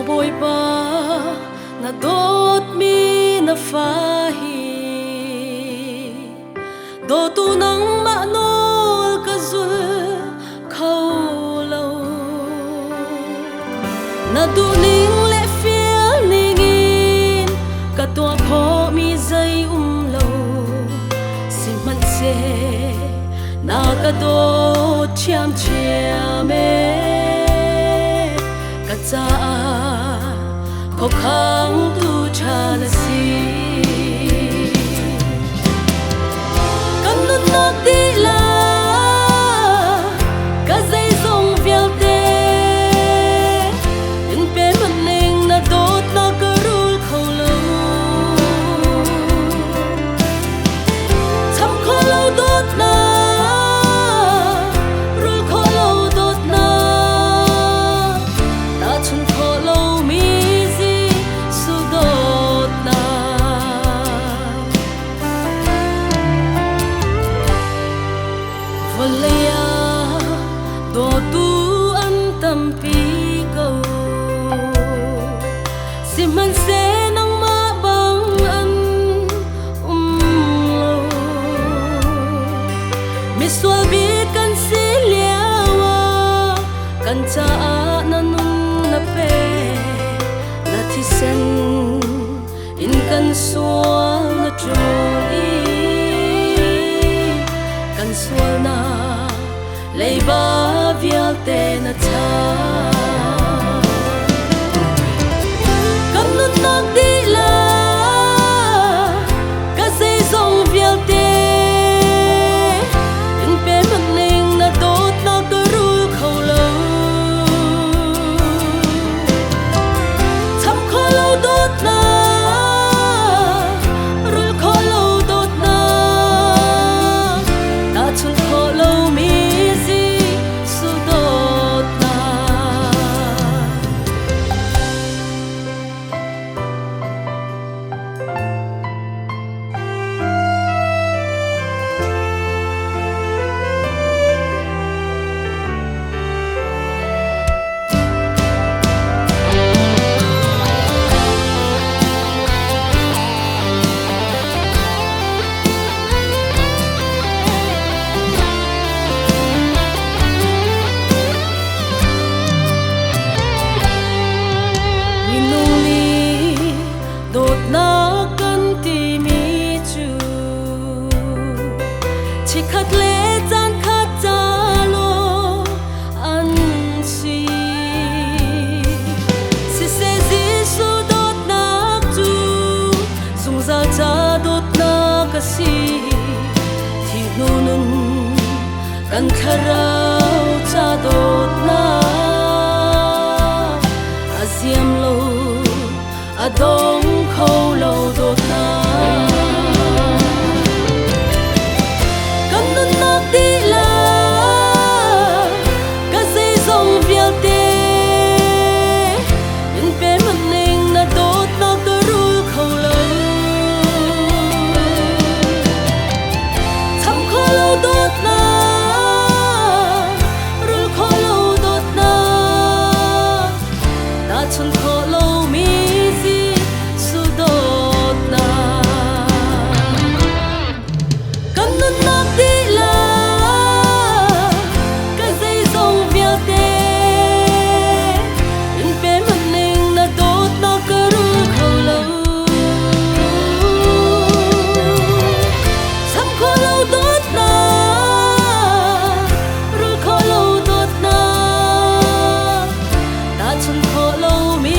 bồi ba na dot mi na fahi do tu nang ma nol ka zul khâu lâu na du ning le fia ning in ka tua kho mi zai lâu si man se na ka do chiam chiam ka cha khó khăn tu cha là si cần nước nước đi là cả dây dòng véo tê những bé mặt linh na đốt na cơ rul khâu lâu thăm khó lâu đốt na rul khó lâu đốt na ta chung khó lâu mi do tu an tâm pi câu si man se nang ma bang an lâu mi sual bi kan si liawa kan cha na nun na pe na thi sen in kan sual na troli kan sual na lei ba vial te na cha kan nun nak di la ka sei zong vial te in pe man ning na dot na ka ru khâu lâu thăm khó lâu dot na rul khó lâu dot na ta chung khó lâu mi chỉ khát lệ gian khát cha lo ăn si si se di su đốt nát chu dùng ra cha đốt na ka si thì nu nun kan kharau cha đốt na aziam lo adong khâu lâu đốt na đi là cả dây dòng véo tê những bé mặt linh na đốt na cơ ru khâu lâu thăm khó lâu đốt na rul khó lâu đốt na ta chung khó lâu mi gì su đốt na cần nun nak đi là chung khó lâu mi